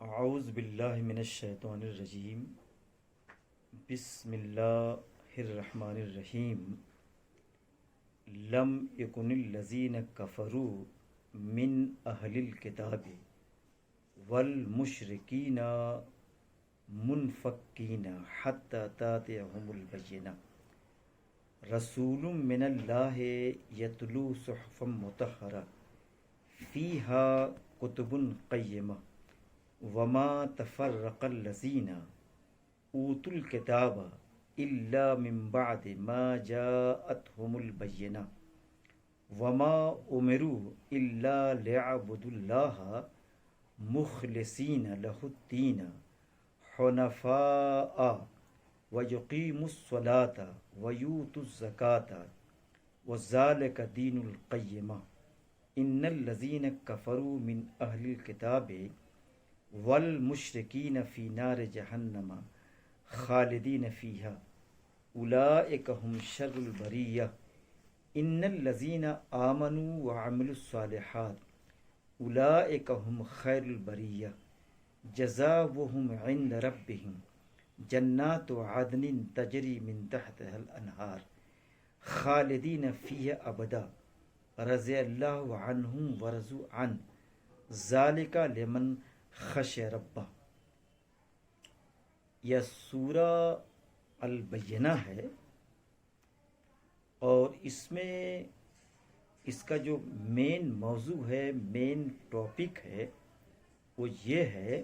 اعوذ باللہ من الشیطان الرجیم بسم اللہ الرحمن الرحیم لم یکن الذین کفروا من اہل الکتاب والمشرکین منفکین حتی تاتیہم البینہ رسول من اللہ یتلو صحفا مطہرہ فیہا کتب قیمہ وما تفرق الذین اوتوا الکتاب الا من بعد ما جاءتهم البینہ وما امروا الا ليعبدوا اللہ مخلصین لہ الدین حنفاء ویقیموا الصلاة ویؤتوا الزکاة وذلک دین القیمہ ان الذین کفروا من اہل الکتاب والمشرکین فی نار جہنم خالدین فیہا اولئک ہم شر البریہ ان الذین آمنوا وعملوا الصالحات اولئک ہم خیر البریہ جزاؤہم عند ربہم جنات عدن تجری من تحتها الانہار خالدین فیہا ابدا رضی اللہ عنہم ورضوا عنہ ذالک لمن خشی ربہ۔ یہ سورہ البینہ ہے اور اس میں اس کا جو مین موضوع ہے، مین ٹاپک ہے، وہ یہ ہے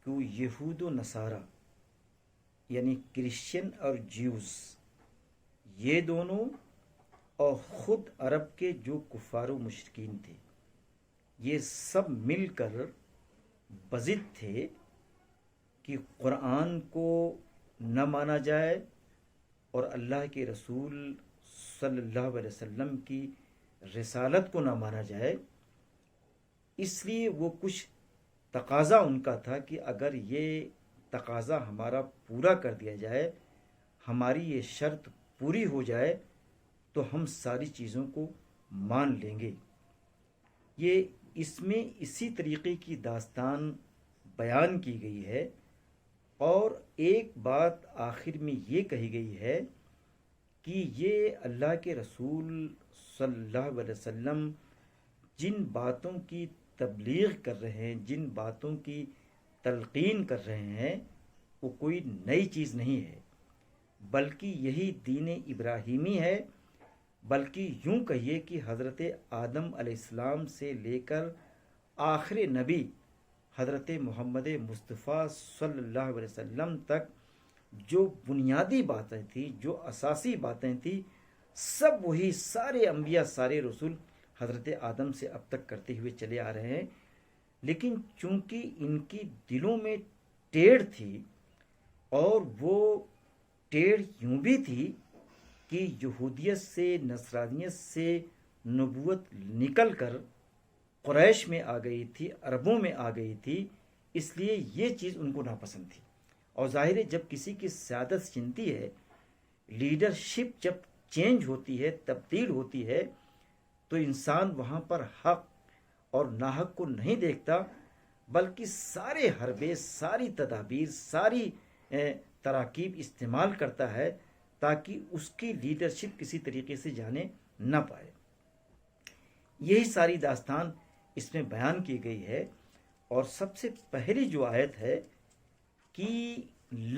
کہ یہود و نصارہ یعنی کرسچن اور جیوز، یہ دونوں اور خود عرب کے جو کفار و مشرکین تھے، یہ سب مل کر بضد تھے کہ قرآن کو نہ مانا جائے اور اللہ کے رسول صلی اللہ علیہ وسلم کی رسالت کو نہ مانا جائے۔ اس لیے وہ کچھ تقاضا ان کا تھا کہ اگر یہ تقاضا ہمارا پورا کر دیا جائے، ہماری یہ شرط پوری ہو جائے تو ہم ساری چیزوں کو مان لیں گے۔ یہ اس میں اسی طریقے کی داستان بیان کی گئی ہے اور ایک بات آخر میں یہ کہی گئی ہے کہ یہ اللہ کے رسول صلی اللہ علیہ وسلم جن باتوں کی تبلیغ کر رہے ہیں، جن باتوں کی تلقین کر رہے ہیں، وہ کوئی نئی چیز نہیں ہے، بلکہ یہی دین ابراہیمی ہے، بلکہ یوں کہیے کہ حضرت آدم علیہ السلام سے لے کر آخر نبی حضرت محمد مصطفیٰ صلی اللہ علیہ وسلم تک جو بنیادی باتیں تھیں، جو اساسی باتیں تھیں، سب وہی سارے انبیاء، سارے رسول حضرت آدم سے اب تک کرتے ہوئے چلے آ رہے ہیں۔ لیکن چونکہ ان کی دلوں میں ٹیڑھ تھی، اور وہ ٹیڑھ یوں بھی تھی کہ یہودیت سے، نصرانیت سے نبوت نکل کر قریش میں آ گئی تھی، عربوں میں آ گئی تھی، اس لیے یہ چیز ان کو ناپسند تھی۔ اور ظاہر ہے جب کسی کی سیادت چنتی ہے، لیڈرشپ جب چینج ہوتی ہے، تبدیل ہوتی ہے، تو انسان وہاں پر حق اور ناحق کو نہیں دیکھتا، بلکہ سارے حربے، ساری تدابیر، ساری تراکیب استعمال کرتا ہے تاکہ اس کی لیڈرشپ کسی طریقے سے جانے نہ پائے۔ یہی ساری داستان اس میں بیان کی گئی ہے۔ اور سب سے پہلی جو آیت ہے کہ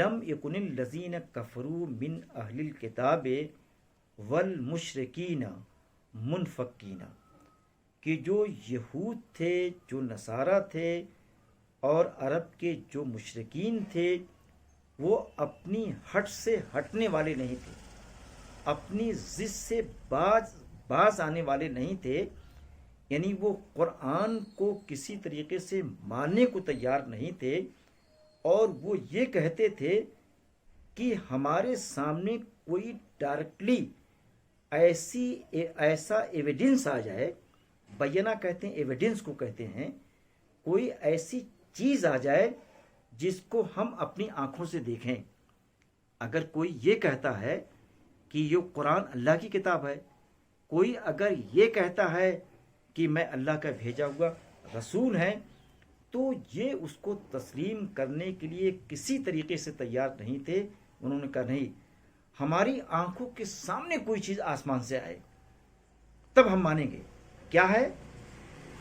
لم یکن الذین کفروا من اہل الکتاب والمشرکین منفکین، کہ جو یہود تھے، جو نصارہ تھے اور عرب کے جو مشرکین تھے، وہ اپنی ہٹ سے ہٹنے والے نہیں تھے، اپنی ضد سے باز آنے والے نہیں تھے، یعنی وہ قرآن کو کسی طریقے سے ماننے کو تیار نہیں تھے، اور وہ یہ کہتے تھے کہ ہمارے سامنے کوئی ڈائریکٹلی ایسا ایویڈنس آ جائے، بینہ کہتے ہیں، ایویڈنس کو کہتے ہیں، کوئی ایسی چیز آ جائے جس کو ہم اپنی آنکھوں سے دیکھیں۔ اگر کوئی یہ کہتا ہے کہ یہ قرآن اللہ کی کتاب ہے، کوئی اگر یہ کہتا ہے کہ میں اللہ کا بھیجا ہوا رسول ہیں، تو یہ اس کو تسلیم کرنے کے لیے کسی طریقے سے تیار نہیں تھے. انہوں نے کہا نہیں، ہماری آنکھوں کے سامنے کوئی چیز آسمان سے آئے تب ہم مانیں گے. کیا ہے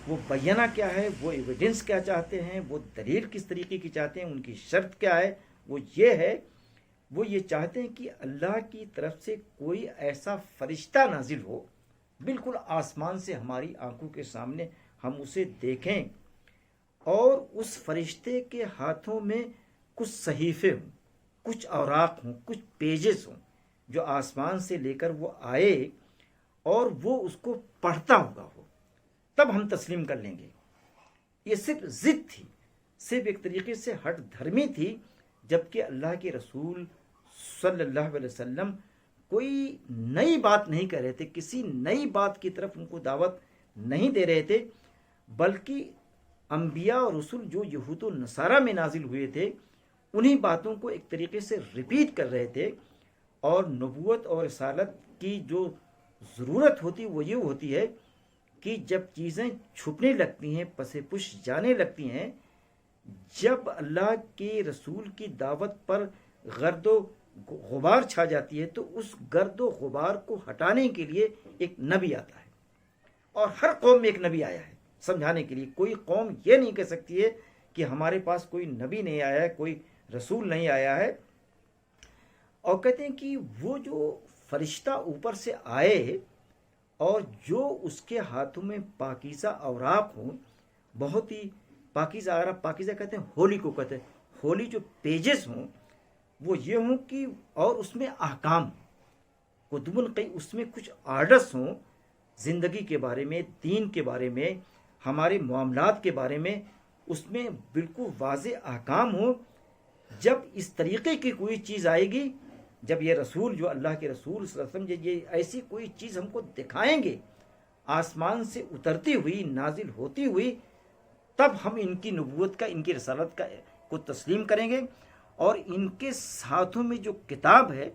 وہ بینہ، کیا ہے وہ ایویڈنس کیا چاہتے ہیں، وہ دلیل کس طریقے کی چاہتے ہیں، ان کی شرط کیا ہے. وہ یہ ہے، وہ یہ چاہتے ہیں کہ اللہ کی طرف سے کوئی ایسا فرشتہ نازل ہو بالکل آسمان سے ہماری آنکھوں کے سامنے، ہم اسے دیکھیں اور اس فرشتے کے ہاتھوں میں کچھ صحیفے ہوں، کچھ اوراق ہوں، کچھ پیجز ہوں جو آسمان سے لے کر وہ آئے اور وہ اس کو پڑھتا ہوگا ہو، تب ہم تسلیم کر لیں گے. یہ صرف ضد تھی، صرف ایک طریقے سے ہٹ دھرمی تھی، جبکہ اللہ کے رسول صلی اللہ علیہ وسلم کوئی نئی بات نہیں کر رہے تھے، کسی نئی بات کی طرف ان کو دعوت نہیں دے رہے تھے، بلکہ انبیاء اور رسول جو یہود و نصارہ میں نازل ہوئے تھے انہی باتوں کو ایک طریقے سے ریپیٹ کر رہے تھے. اور نبوت اور رسالت کی جو ضرورت ہوتی وہ یہ ہوتی ہے کہ جب چیزیں چھپنے لگتی ہیں، پس پش جانے لگتی ہیں، جب اللہ کے رسول کی دعوت پر گرد و غبار چھا جاتی ہے تو اس گرد و غبار کو ہٹانے کے لیے ایک نبی آتا ہے. اور ہر قوم میں ایک نبی آیا ہے سمجھانے کے لیے. کوئی قوم یہ نہیں کہہ سکتی ہے کہ ہمارے پاس کوئی نبی نہیں آیا ہے، کوئی رسول نہیں آیا ہے. اور کہتے ہیں کہ وہ جو فرشتہ اوپر سے آئے اور جو اس کے ہاتھوں میں پاکیزہ اوراق ہوں، بہت ہی پاکیزہ اوراق، پاکیزہ کہتے ہیں ہولی کو کہتے ہیں، ہولی جو پیجز ہوں وہ یہ ہوں کہ اور اس میں احکام کتب القی، اس میں کچھ آرڈرس ہوں زندگی کے بارے میں، دین کے بارے میں، ہمارے معاملات کے بارے میں، اس میں بالکل واضح احکام ہوں. جب اس طریقے کی کوئی چیز آئے گی، جب یہ رسول جو اللہ کے رسول صلی اللہ علیہ وسلم یہ ایسی کوئی چیز ہم کو دکھائیں گے آسمان سے اترتی ہوئی، نازل ہوتی ہوئی، تب ہم ان کی نبوت کا، ان کی رسالت کا کو تسلیم کریں گے. اور ان کے ہاتھوں میں جو کتاب ہے،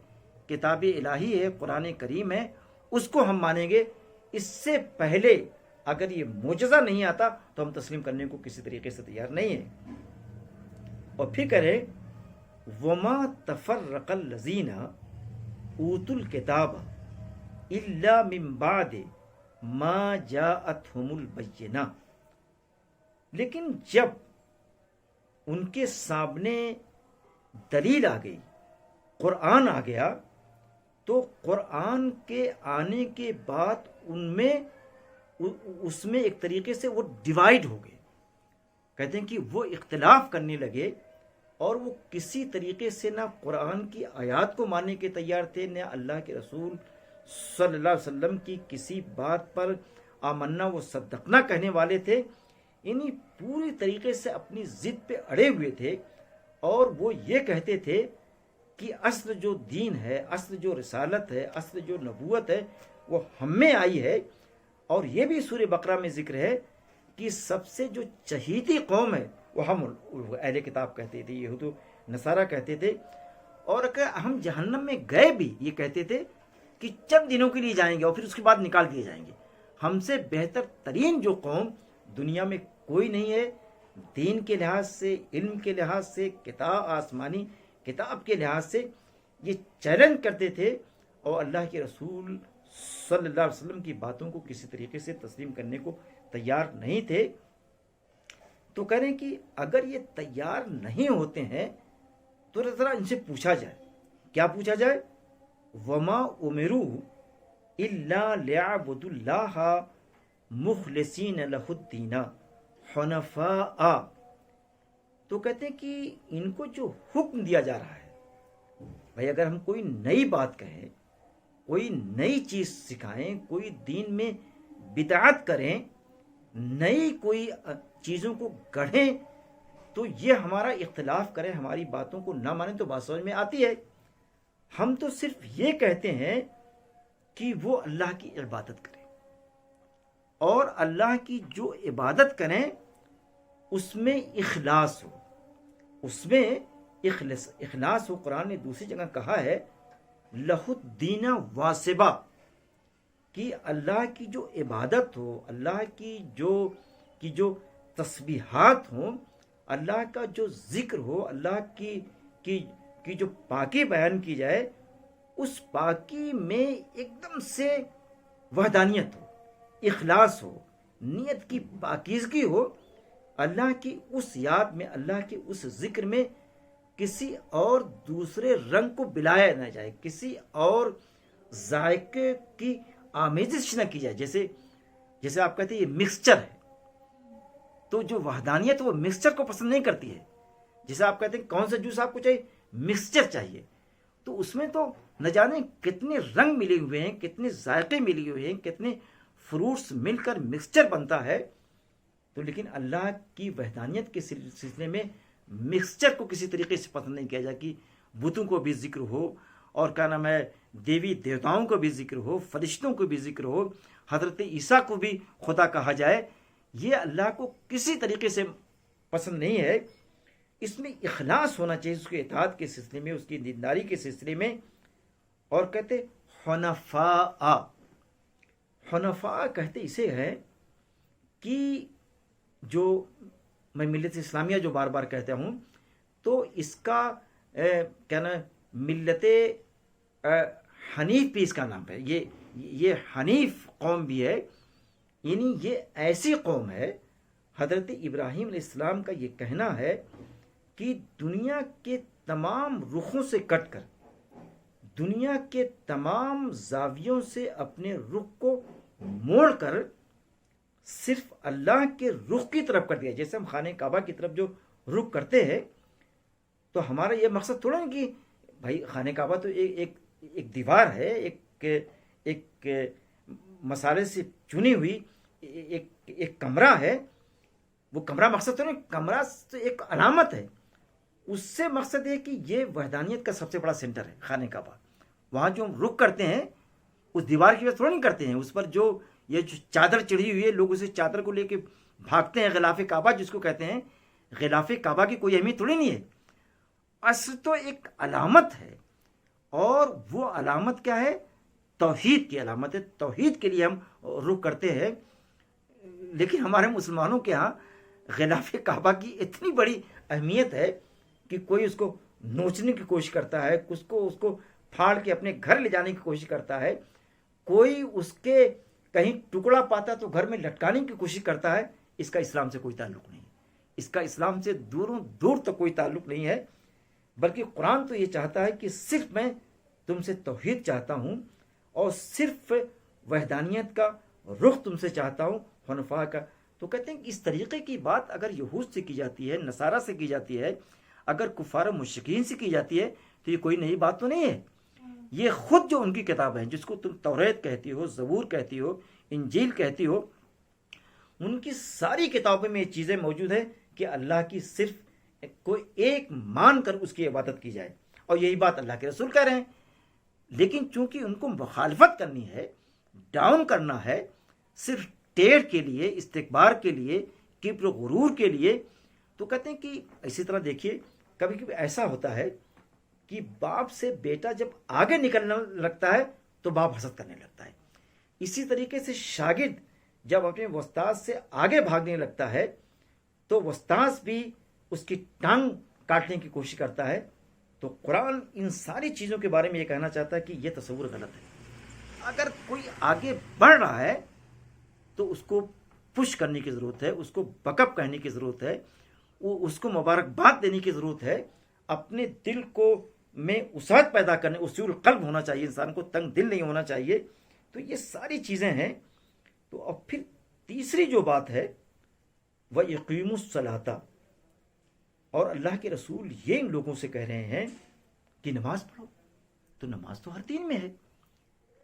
کتاب الہی ہے، قرآن کریم ہے، اس کو ہم مانیں گے. اس سے پہلے اگر یہ معجزہ نہیں آتا تو ہم تسلیم کرنے کو کسی طریقے سے تیار نہیں ہیں. اور پھر کرے وما تفرق الذین اوتوا الکتاب الا من بعد ما جاءتهم البینہ. لیکن جب ان کے سامنے دلیل آ گئی، قرآن آ گیا، تو قرآن کے آنے کے بعد اس میں ایک طریقے سے وہ ڈیوائیڈ ہو گئے. کہتے ہیں کہ وہ اختلاف کرنے لگے اور وہ کسی طریقے سے نہ قرآن کی آیات کو ماننے کے تیار تھے، نہ اللہ کے رسول صلی اللہ علیہ وسلم کی کسی بات پر آمنا و صدقنا کہنے والے تھے. انہی پوری طریقے سے اپنی ضد پہ اڑے ہوئے تھے اور وہ یہ کہتے تھے کہ اصل جو دین ہے، اصل جو رسالت ہے، اصل جو نبوت ہے وہ ہم میں آئی ہے. اور یہ بھی سورہ بقرہ میں ذکر ہے کہ سب سے جو چہیتی قوم ہے وہ ہم اہل کتاب کہتے تھے، یہود و نصارہ کہتے تھے. اور اگر ہم جہنم میں گئے بھی یہ کہتے تھے کہ چند دنوں کے لیے جائیں گے اور پھر اس کے بعد نکال دیے جائیں گے. ہم سے بہتر ترین جو قوم دنیا میں کوئی نہیں ہے، دین کے لحاظ سے، علم کے لحاظ سے، کتاب، آسمانی کتاب کے لحاظ سے یہ چیلنج کرتے تھے اور اللہ کے رسول صلی اللہ علیہ وسلم کی باتوں کو کسی طریقے سے تسلیم کرنے کو تیار نہیں تھے. تو کہہ رہے ہیں کہ اگر یہ تیار نہیں ہوتے ہیں تو ذرا ان سے پوچھا جائے. کیا پوچھا جائے؟ وما امروا الا ليعبدوا الله مخلصین لہ الدین حنفاء. تو کہتے ہیں کہ ان کو جو حکم دیا جا رہا ہے، بھائی اگر ہم کوئی نئی بات کہیں، کوئی نئی چیز سکھائیں، کوئی دین میں بدعت کریں، نئی کوئی چیزوں کو گڑھیں، تو یہ ہمارا اختلاف کریں، ہماری باتوں کو نہ مانیں تو بات سمجھ میں آتی ہے. ہم تو صرف یہ کہتے ہیں کہ وہ اللہ کی عبادت کریں، اور اللہ کی جو عبادت کریں اس میں اخلاص ہو، اس میں اخلاص ہو. قرآن نے دوسری جگہ کہا ہے لہ الدین واسبہ، کہ اللہ کی جو عبادت ہو، اللہ کی جو تسبیحات ہوں اللہ کا جو ذکر ہو، اللہ کی جو پاکی بیان کی جائے، اس پاکی میں ایک دم سے وحدانیت ہو، اخلاص ہو، نیت کی پاکیزگی ہو، اللہ کی اس یاد میں، اللہ کے اس ذکر میں کسی اور دوسرے رنگ کو بلایا نہ جائے، کسی اور ذائقے کی آمیزش نہ کی جائے. جیسے آپ کہتے ہیں یہ مکسچر ہے، تو جو وحدانیت وہ مکسچر کو پسند نہیں کرتی ہے. جیسے آپ کہتے ہیں کون سا جوس آپ کو چاہیے، مکسچر چاہیے، تو اس میں تو نہ جانے کتنے رنگ ملے ہوئے ہیں، کتنے ذائقے ملے ہوئے ہیں، کتنے فروٹس مل کر مکسچر بنتا ہے. تو لیکن اللہ کی وحدانیت کے سلسلے میں مکسچر کو کسی طریقے سے پسند نہیں کیا جائے کہ بتوں کو بھی ذکر ہو، اور کیا نام ہے، دیوی دیوتاؤں کو بھی ذکر ہو، فرشتوں کو بھی ذکر ہو، حضرت عیسیٰ کو بھی خدا کہا جائے. یہ اللہ کو کسی طریقے سے پسند نہیں ہے. اس میں اخلاص ہونا چاہیے اس کے اطاعت کے سلسلے میں، اس کی دینداری کے سلسلے میں. اور کہتے حنفاء، حنفاء کہتے اسے ہے کہ جو میں ملت اسلامیہ جو بار بار کہتا ہوں، تو اس کا کیا نا ملت حنیف بھی اس کا نام ہے. یہ حنیف قوم بھی ہے، یعنی یہ ایسی قوم ہے. حضرت ابراہیم علیہ السلام کا یہ کہنا ہے کہ دنیا کے تمام رخوں سے کٹ کر، دنیا کے تمام زاویوں سے اپنے رخ کو موڑ کر صرف اللہ کے رخ کی طرف کر دیا. جیسے ہم خانہ کعبہ کی طرف جو رخ کرتے ہیں، تو ہمارا یہ مقصد تھوڑا ہے کہ بھائی خانہ کعبہ تو ایک دیوار ہے، ایک مسالے سے چنی ہوئی ایک کمرہ ہے. وہ کمرہ مقصد تو نہیں، کمرہ تو ایک علامت ہے. اس سے مقصد ہے کہ یہ وحدانیت کا سب سے بڑا سینٹر ہے خانہ کعبہ. وہاں جو ہم رخ کرتے ہیں اس دیوار کی وجہ تھوڑا نہیں کرتے ہیں، اس پر جو چادر چڑھی ہوئی ہے، لوگ اسے چادر کو لے کے بھاگتے ہیں. غلاف کعبہ جس کو کہتے ہیں، غلاف کعبہ کی کوئی اہمیت تھوڑی نہیں ہے. اصل تو ایک علامت ہے، اور وہ علامت کیا ہے؟ توحید کی علامت ہے. توحید کے لیے ہم رخ کرتے ہیں. لیکن ہمارے مسلمانوں کے ہاں غلاف کعبہ کی اتنی بڑی اہمیت ہے کہ کوئی اس کو نوچنے کی کوشش کرتا ہے، اس کو پھاڑ کے اپنے گھر لے جانے کی کوشش کرتا ہے، کوئی اس کے کہیں ٹکڑا پاتا تو گھر میں لٹکانے کی کوشش کرتا ہے. اس کا اسلام سے کوئی تعلق نہیں ہے. اس کا اسلام سے دوروں دور تک کوئی تعلق نہیں ہے. بلکہ قرآن تو یہ چاہتا ہے کہ صرف میں تم سے توحید چاہتا ہوں، اور صرف وحدانیت کا رخ تم سے چاہتا ہوں، حنفاء کا. تو کہتے ہیں کہ اس طریقے کی بات اگر یہود سے کی جاتی ہے، نصارہ سے کی جاتی ہے، اگر کفار و مشرکین سے کی جاتی ہے، تو یہ کوئی نئی بات تو نہیں ہے. یہ خود جو ان کی کتاب ہے، جس کو تم توریت کہتی ہو، زبور کہتی ہو، انجیل کہتی ہو، ان کی ساری کتابوں میں یہ چیزیں موجود ہیں کہ اللہ کی صرف کوئی ایک مان کر اس کی عبادت کی جائے. اور یہی بات اللہ کے رسول کہہ رہے ہیں. لیکن چونکہ ان کو مخالفت کرنی ہے، ڈاؤن کرنا ہے، صرف ٹیڑھ کے لیے، استکبار کے لیے، کبر و غرور کے لیے، تو کہتے ہیں کہ اسی طرح دیکھیے کبھی کبھی ایسا ہوتا ہے کہ باپ سے بیٹا جب آگے نکلنے لگتا ہے تو باپ حسد کرنے لگتا ہے. اسی طریقے سے شاگرد جب اپنے استاد سے آگے بھاگنے لگتا ہے تو استاد بھی اس کی ٹانگ کاٹنے کی کوشش کرتا ہے. تو قرآن ان ساری چیزوں کے بارے میں یہ کہنا چاہتا ہے کہ یہ تصور غلط ہے. اگر کوئی آگے بڑھ رہا ہے تو اس کو پش کرنے کی ضرورت ہے، اس کو بک اپ کہنے کی ضرورت ہے، اس کو مبارکباد دینے کی ضرورت ہے. اپنے دل کو میں وسعت پیدا کرنے، وسیع القلب ہونا چاہیے، انسان کو تنگ دل نہیں ہونا چاہیے. تو یہ ساری چیزیں ہیں. تو اب پھر تیسری جو بات ہے وہ یقیم الصلاۃ، اور اللہ کے رسول یہ ان لوگوں سے کہہ رہے ہیں کہ نماز پڑھو. تو نماز تو ہر دین میں ہے،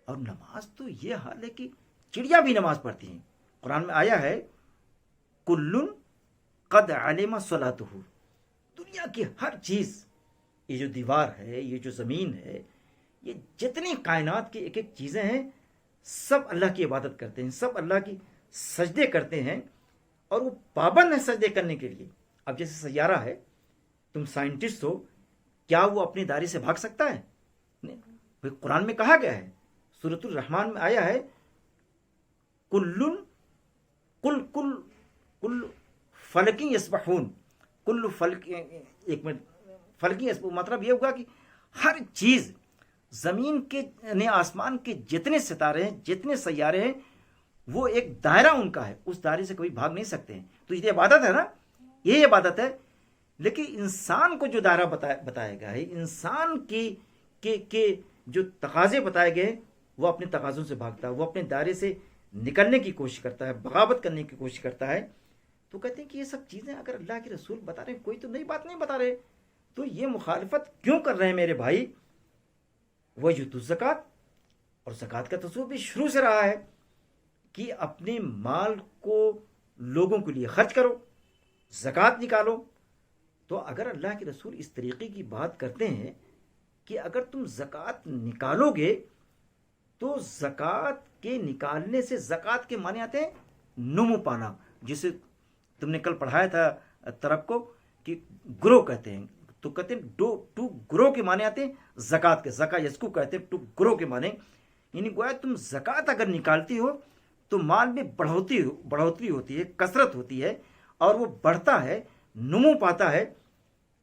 اور نماز تو یہ حال ہے کہ چڑیا بھی نماز پڑھتی ہیں. قرآن میں آیا ہے کل قد علم صلاتہ. دنیا کی ہر چیز، یہ جو دیوار ہے، یہ جو زمین ہے، یہ جتنی کائنات کی ایک ایک چیزیں ہیں، سب اللہ کی عبادت کرتے ہیں، سب اللہ کی سجدے کرتے ہیں، اور وہ پابند ہے سجدے کرنے کے لیے. اب جیسے سیارہ ہے، تم سائنٹسٹ ہو، کیا وہ اپنی دائرے سے بھاگ سکتا ہے؟ نہیں. قرآن میں کہا گیا ہے، سورۃ الرحمن میں آیا ہے کل فلک یسبحون. کل فلک، ایک منٹ، فلکی مطلب یہ ہوگا کہ ہر چیز زمین کے یعنی آسمان کے جتنے ستارے ہیں، جتنے سیارے ہیں، وہ ایک دائرہ ان کا ہے، اس دائرے سے کبھی بھاگ نہیں سکتے ہیں. تو یہ عبادت ہے نا، یہ عبادت ہے. لیکن انسان کو جو دائرہ بتایا گیا ہے، انسان کے جو تقاضے بتائے گئے، وہ اپنے تقاضوں سے بھاگتا ہے، وہ اپنے دائرے سے نکلنے کی کوشش کرتا ہے، بغاوت کرنے کی کوشش کرتا ہے. تو کہتے ہیں کہ یہ سب چیزیں اگر اللہ کے رسول بتا رہے ہیں، کوئی تو نئی بات نہیں بتا رہے، تو یہ مخالفت کیوں کر رہے ہیں میرے بھائی؟ وَيُؤْتُوا الزَّكَاةَ، اور زکوٰۃ کا تصور بھی شروع سے رہا ہے کہ اپنے مال کو لوگوں کے لیے خرچ کرو، زکوٰۃ نکالو. تو اگر اللہ کے رسول اس طریقے کی بات کرتے ہیں کہ اگر تم زکوٰۃ نکالو گے تو زکوٰۃ کے نکالنے سے، زکوٰۃ کے معنی آتے ہیں نمو پانا، جسے تم نے کل پڑھایا تھا طرف کو کہ گرو کہتے ہیں. تو کہتے ہیں ٹو گرو کے معنی آتے ہیں زکوٰۃ کے، زکا یسکو کہتے ہیں ٹو گرو کے معنی. یعنی گویا تم زکوٰۃ اگر نکالتی ہو تو مال میں بڑھوتری ہوتی ہے، کثرت ہوتی ہے، اور وہ بڑھتا ہے، نمو پاتا ہے.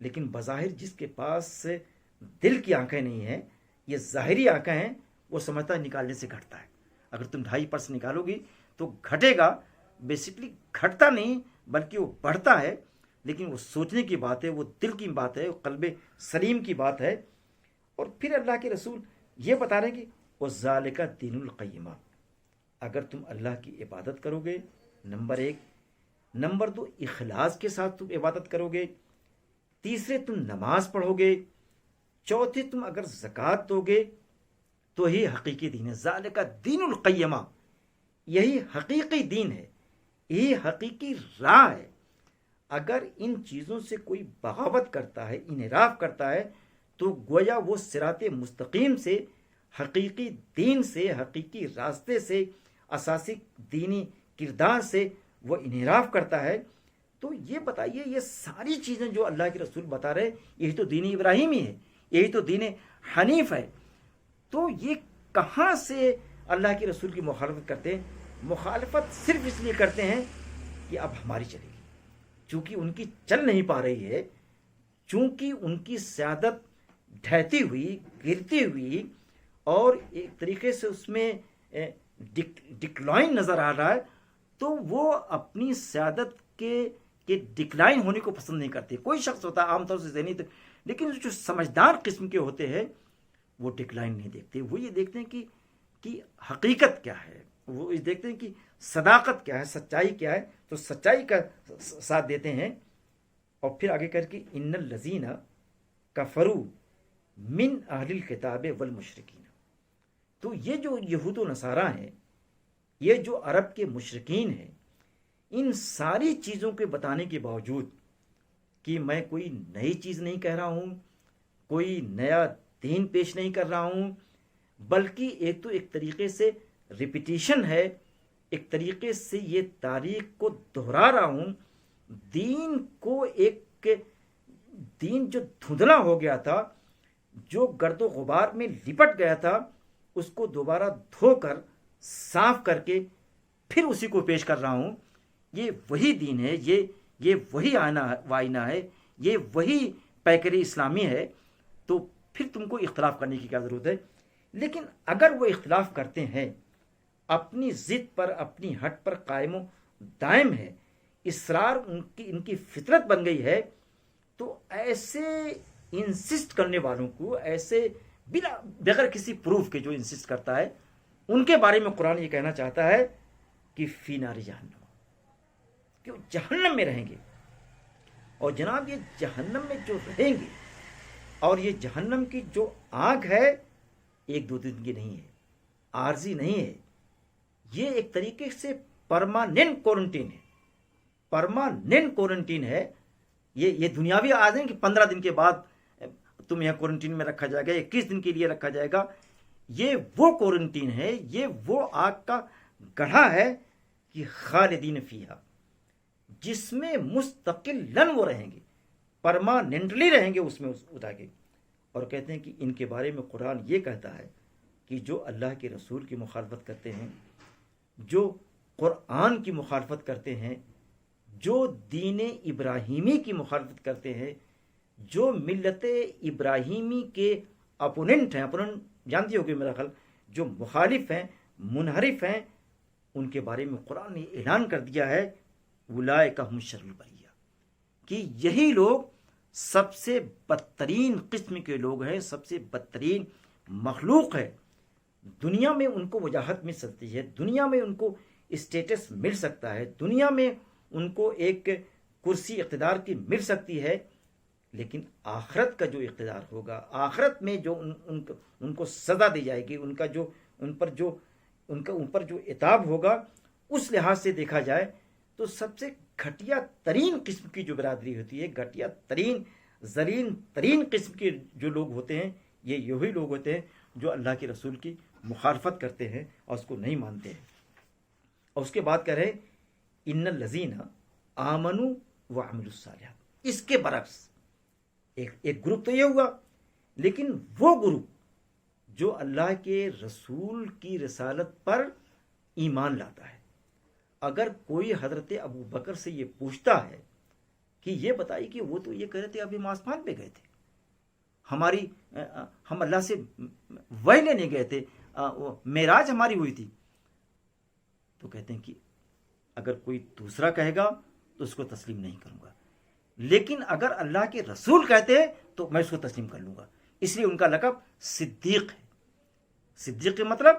لیکن بظاہر جس کے پاس دل کی آنکھیں نہیں ہیں، یہ ظاہری آنکھیں ہیں، وہ سمجھتا ہے نکالنے سے گھٹتا ہے. اگر تم 2.5% نکالو گی تو گھٹے گا. بیسکلی گھٹتا نہیں بلکہ وہ بڑھتا ہے. لیکن وہ سوچنے کی بات ہے، وہ دل کی بات ہے، وہ قلب سلیم کی بات ہے. اور پھر اللہ کے رسول یہ بتا رہے ہیں کہ وَذَلِكَ دِينُ الْقَيِّمَةِ، اگر تم اللہ کی عبادت کرو گے، نمبر 1، نمبر 2 اخلاص کے ساتھ تم عبادت کرو گے، تیسرے تم نماز پڑھو گے، چوتھے تم اگر زکوٰۃ دو گے تو ہی حقیقی دین ہے. ذالک دین القیمہ، یہی حقیقی دین ہے، یہی حقیقی راہ ہے. اگر ان چیزوں سے کوئی بغاوت کرتا ہے، انحراف کرتا ہے، تو گویا وہ صراط مستقیم سے، حقیقی دین سے، حقیقی راستے سے، اساسی دینی کردار سے وہ انحراف کرتا ہے. تو یہ بتائیے، یہ ساری چیزیں جو اللہ کے رسول بتا رہے، یہی تو دین ابراہیمی ہے، یہی تو دین حنیف ہے. تو یہ کہاں سے اللہ کے رسول کی مخالفت کرتے ہیں؟ مخالفت صرف اس لیے کرتے ہیں کہ اب ہماری چلے گی، چونکہ ان کی چل نہیں پا رہی ہے، چونکہ ان کی سیادت ڈھہتی ہوئی، گرتی ہوئی، اور ایک طریقے سے اس میں ڈکلائن نظر آ رہا ہے. تو وہ اپنی سیادت کے ڈکلائن ہونے کو پسند نہیں کرتے. کوئی شخص ہوتا ہے عام طور سے ذہنی، لیکن جو سمجھدار قسم کے ہوتے ہیں وہ ڈکلائن نہیں دیکھتے. وہ یہ دیکھتے ہیں کہ حقیقت کیا ہے، وہ دیکھتے ہیں کہ صداقت کیا ہے، سچائی کیا ہے، تو سچائی کا ساتھ دیتے ہیں. اور پھر آگے کر کے ان الذین کفروا من اہل الکتاب والمشرکین. تو یہ جو یہود و نصارہ ہیں، یہ جو عرب کے مشرکین ہیں، ان ساری چیزوں کے بتانے کے باوجود کہ میں کوئی نئی چیز نہیں کہہ رہا ہوں، کوئی نیا دین پیش نہیں کر رہا ہوں، بلکہ ایک طریقے سے ریپیٹیشن ہے، ایک طریقے سے یہ تاریخ کو دہرا رہا ہوں. دین کو دین جو دھندلا ہو گیا تھا، جو گرد و غبار میں لپٹ گیا تھا، اس کو دوبارہ دھو کر، صاف کر کے پھر اسی کو پیش کر رہا ہوں. یہ وہی دین ہے، یہ وہی آئینہ ہے، یہ وہی پیکری اسلامی ہے. تو پھر تم کو اختلاف کرنے کی کیا ضرورت ہے؟ لیکن اگر وہ اختلاف کرتے ہیں، اپنی ضد پر، اپنی ہٹ پر قائم و دائم ہے، اصرار ان کی فطرت بن گئی ہے، تو ایسے انسسٹ کرنے والوں کو، ایسے بغیر کسی پروف کے جو انسسٹ کرتا ہے، ان کے بارے میں قرآن یہ کہنا چاہتا ہے کہ فی نار جہنم، کہ وہ جہنم میں رہیں گے. اور جناب یہ جہنم میں جو رہیں گے، اور یہ جہنم کی جو آگ ہے، 1-2 دن کی نہیں ہے، عارضی نہیں ہے، یہ ایک طریقے سے پرماننٹ کوارنٹین ہے. پرماننٹ کوارنٹین ہے. یہ دنیاوی آج ہے کہ 15 دن کے بعد تم یہاں کوارنٹین میں رکھا جائے گا، 21 دن کے لیے رکھا جائے گا. یہ وہ کوارنٹین ہے، یہ وہ آگ کا گڑھا ہے کہ خالدین فیہا، جس میں مستقلاً وہ رہیں گے، پرماننٹلی رہیں گے اس میں اٹھا کے. اور کہتے ہیں کہ ان کے بارے میں قرآن یہ کہتا ہے کہ جو اللہ کے رسول کی مخالفت کرتے ہیں، جو قرآن کی مخالفت کرتے ہیں، جو دین ابراہیمی کی مخالفت کرتے ہیں، جو ملت ابراہیمی کے اپوننٹ ہیں، اپوننٹ جانتی ہوگی میرا خیال، جو مخالف ہیں، منحرف ہیں، ان کے بارے میں قرآن نے اعلان کر دیا ہے اولئک هم شر البریہ، کہ یہی لوگ سب سے بدترین قسم کے لوگ ہیں، سب سے بدترین مخلوق ہے۔ دنیا میں ان کو وجاہت مل سکتی ہے، دنیا میں ان کو اسٹیٹس مل سکتا ہے، دنیا میں ان کو ایک کرسی اقتدار کی مل سکتی ہے، لیکن آخرت کا جو اقتدار ہوگا، آخرت میں جو ان کو سزا دی جائے گی، ان پر جو عتاب ہوگا، اس لحاظ سے دیکھا جائے تو سب سے گھٹیا ترین قسم کی جو برادری ہوتی ہے، گھٹیا ترین ذلیل ترین قسم کے جو لوگ ہوتے ہیں، یہ یہی لوگ ہوتے ہیں جو اللہ کے رسول کی مخالفت کرتے ہیں اور اس کو نہیں مانتے ہیں۔ اور اس کے بعد کہہ رہے ان الذین آمنوا وعملوا الصالحات، اس کے برعکس ایک گروپ تو یہ ہوا، لیکن وہ گروپ جو اللہ کے رسول کی رسالت پر ایمان لاتا ہے۔ اگر کوئی حضرت ابو بکر سے یہ پوچھتا ہے کہ یہ بتائی کہ وہ تو یہ کہہ رہے تھے ابھی ہم آسمان پہ گئے تھے، ہم اللہ سے وحی لینے گئے تھے، معراج ہماری ہوئی تھی، تو کہتے ہیں کہ اگر کوئی دوسرا کہے گا تو اس کو تسلیم نہیں کروں گا، لیکن اگر اللہ کے رسول کہتے ہیں تو میں اس کو تسلیم کر لوں گا۔ اس لیے ان کا لقب صدیق ہے۔ صدیق کے مطلب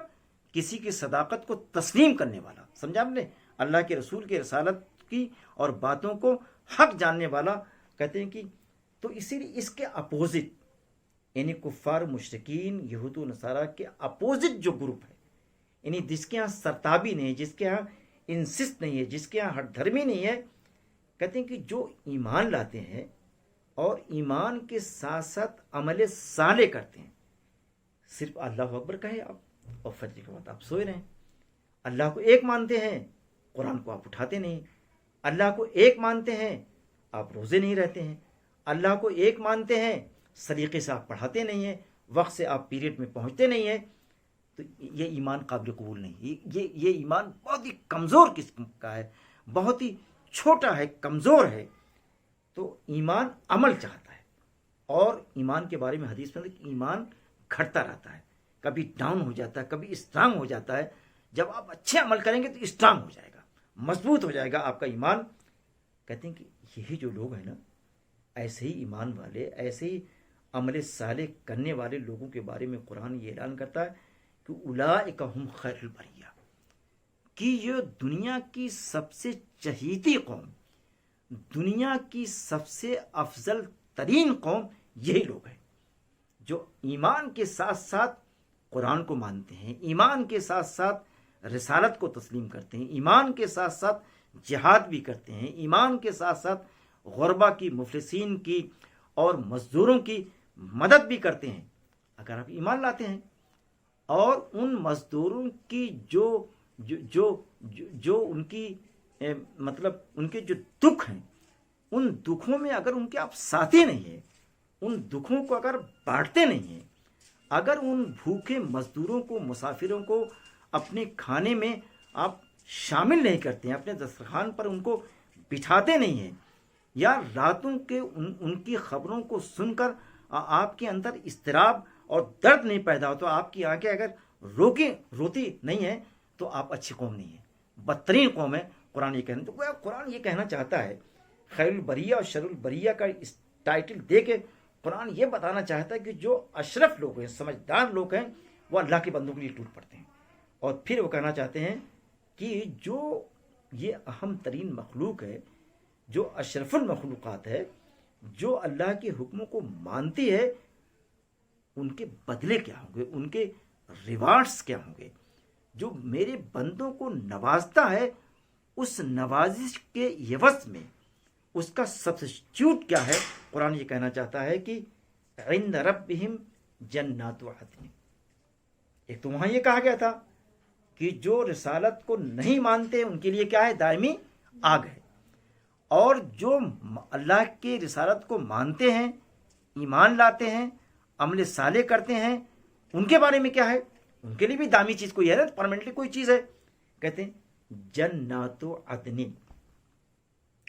کسی کی صداقت کو تسلیم کرنے والا، سمجھا آپ نے؟ اللہ کے رسول کی رسالت کی اور باتوں کو حق جاننے والا، کہتے ہیں کہ تو اسی لیے اس کے اپوزٹ، یعنی کفار مشرکین یہود و نصارہ کے اپوزٹ جو گروپ ہے، یعنی جس کے ہاں سرتابی نہیں ہے، جس کے ہاں انسسٹ نہیں ہے، جس کے ہاں ہٹ دھرمی نہیں ہے، کہتے ہیں کہ جو ایمان لاتے ہیں اور ایمان کے ساتھ ساتھ عمل صالح کرتے ہیں، صرف اللہ اکبر کہے آپ اور فجر کے بعد آپ سوئے رہیں، اللہ کو ایک مانتے ہیں، قرآن کو آپ اٹھاتے نہیں، اللہ کو ایک مانتے ہیں، آپ روزے نہیں رہتے ہیں، اللہ کو ایک مانتے ہیں، سلیقے سے آپ پڑھاتے نہیں ہیں، وقت سے آپ پیریڈ میں پہنچتے نہیں ہیں، تو یہ ایمان قابل قبول نہیں۔ یہ ایمان بہت ہی کمزور قسم کا ہے، بہت ہی چھوٹا ہے، کمزور ہے۔ تو ایمان عمل چاہتا ہے، اور ایمان کے بارے میں حدیث میں ایمان گھٹتا رہتا ہے، کبھی ڈاؤن ہو جاتا ہے، کبھی اسٹرانگ ہو جاتا ہے۔ جب آپ اچھے عمل کریں گے تو اسٹرانگ ہو جائے گا، مضبوط ہو جائے گا آپ کا ایمان۔ کہتے ہیں کہ یہی جو لوگ ہیں نا، ایسے ہی ایمان والے، ایسے ہی عمل صالح کرنے والے لوگوں کے بارے میں قرآن یہ اعلان کرتا ہے کہ اولئک هم خیر البریہ، کہ یہ دنیا کی سب سے چہیتی قوم، دنیا کی سب سے افضل ترین قوم یہی لوگ ہیں جو ایمان کے ساتھ ساتھ قرآن کو مانتے ہیں، ایمان کے ساتھ ساتھ رسالت کو تسلیم کرتے ہیں، ایمان کے ساتھ ساتھ جہاد بھی کرتے ہیں، ایمان کے ساتھ ساتھ غربا کی، مفلسین کی اور مزدوروں کی مدد بھی کرتے ہیں۔ اگر آپ ایمان لاتے ہیں اور ان مزدوروں کی جو ان کی مطلب ان کے جو دکھ ہیں، ان دکھوں میں اگر ان کے آپ ساتھی نہیں ہیں، ان دکھوں کو اگر بانٹتے نہیں ہیں، اگر ان بھوکے مزدوروں کو، مسافروں کو اپنے کھانے میں آپ شامل نہیں کرتے ہیں، اپنے دسترخوان پر ان کو بٹھاتے نہیں ہیں، یا راتوں کے ان کی خبروں کو سن کر آپ کے اندر اضطراب اور درد نہیں پیدا ہو، تو آپ کی آنکھیں اگر روتی نہیں ہیں تو آپ اچھی قوم نہیں ہیں، بدترین قوم ہے۔ قرآن یہ کہنا، تو قرآن یہ کہنا چاہتا ہے، خیر البریہ اور شر البریہ کا اس ٹائٹل دے کے قرآن یہ بتانا چاہتا ہے کہ جو اشرف لوگ ہیں، سمجھدار لوگ ہیں، وہ اللہ کے بندوں کے لیے ٹوٹ پڑتے ہیں۔ اور پھر وہ کہنا چاہتے ہیں کہ جو یہ اہم ترین مخلوق ہے، جو اشرف المخلوقات ہے، جو اللہ کے حکموں کو مانتی ہے، ان کے بدلے کیا ہوں گے، ان کے ریوارڈز کیا ہوں گے۔ جو میرے بندوں کو نوازتا ہے، اس نوازش کے عوض میں اس کا سبسٹیوٹ کیا ہے؟ قرآن یہ کہنا چاہتا ہے کہ عند ربہم جنات عدن۔ ایک تو وہاں یہ کہا گیا تھا کہ جو رسالت کو نہیں مانتے ان کے لیے کیا ہے؟ دائمی آگ ہے۔ اور جو اللہ کے رسالت کو مانتے ہیں، ایمان لاتے ہیں، عمل صالح کرتے ہیں، ان کے بارے میں کیا ہے؟ ان کے لیے بھی دائمی چیز کوئی ہے، پرماننٹلی کوئی چیز ہے۔ کہتے ہیں جنات عدن،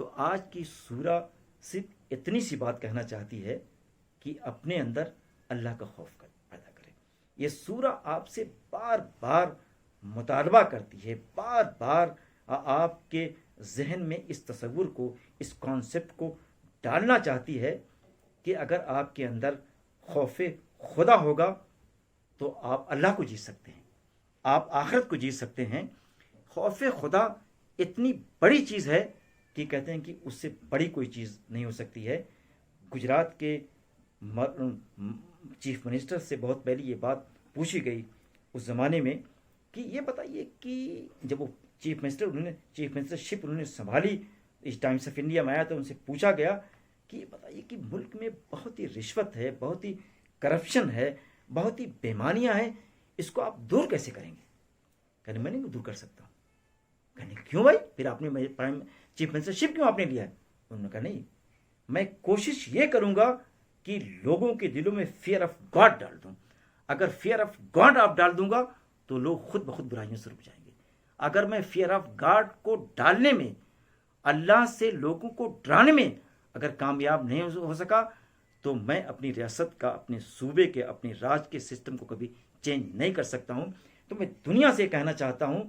تو آج کی سورہ صرف اتنی سی بات کہنا چاہتی ہے کہ اپنے اندر اللہ کا خوف پیدا کرے. یہ سورہ آپ سے بار بار مطالبہ کرتی ہے، بار بار آپ کے ذہن میں اس تصور کو، اس کانسیپٹ کو ڈالنا چاہتی ہے کہ اگر آپ کے اندر خوف خدا ہوگا تو آپ اللہ کو جیت سکتے ہیں، آپ آخرت کو جیت سکتے ہیں. خوف خدا اتنی بڑی چیز ہے کہ کہتے ہیں کہ اس سے بڑی کوئی چیز نہیں ہو سکتی ہے. گجرات کے چیف منسٹر سے بہت پہلے یہ بات پوچھی گئی اس زمانے میں کہ یہ بتائیے کہ جب وہ چیف منسٹرشپ انہوں نے سنبھالی، اس ٹائمس آف انڈیا میں آیا تو ان سے پوچھا گیا کہ یہ بتائیے کہ ملک میں بہت ہی رشوت ہے، بہت ہی کرپشن ہے، بہت ہی بےمانیاں ہیں، اس کو آپ دور کیسے کریں گے؟ کہنے میں نہیں دور کر سکتا. کہنے کیوں بھائی، پھر آپ نے چیف منسٹرشپ کیوں آپ نے لیا ہے؟ انہوں نے کہا نہیں، میں کوشش یہ کروں گا کہ لوگوں کے دلوں میں فیئر آف گاڈ ڈال دوں. اگر فیئر آف گاڈ آپ ڈال دوں گا تو لوگ خود بخود برائیوں سے رک جائیں گے. اگر میں فیئر آف گاڈ کو ڈالنے میں، اللہ سے لوگوں کو ڈرانے میں اگر کامیاب نہیں ہو سکا تو میں اپنی ریاست کا، اپنے صوبے کے، اپنے راج کے سسٹم کو کبھی چینج نہیں کر سکتا ہوں. تو میں دنیا سے کہنا چاہتا ہوں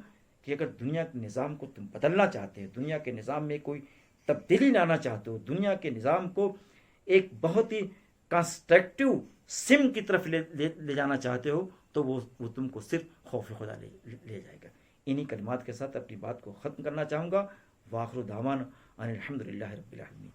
کہ اگر دنیا کے نظام کو تم بدلنا چاہتے ہو، دنیا کے نظام میں کوئی تبدیلی لانا چاہتے ہو، دنیا کے نظام کو ایک بہت ہی کنسٹرکٹیو سم کی طرف لے جانا چاہتے ہو تو وہ تم کو صرف خوف خدا لے جائے گا. انہی کلمات کے ساتھ اپنی بات کو ختم کرنا چاہوں گا. وآخر دعوانا ان الحمد للہ رب العالمین.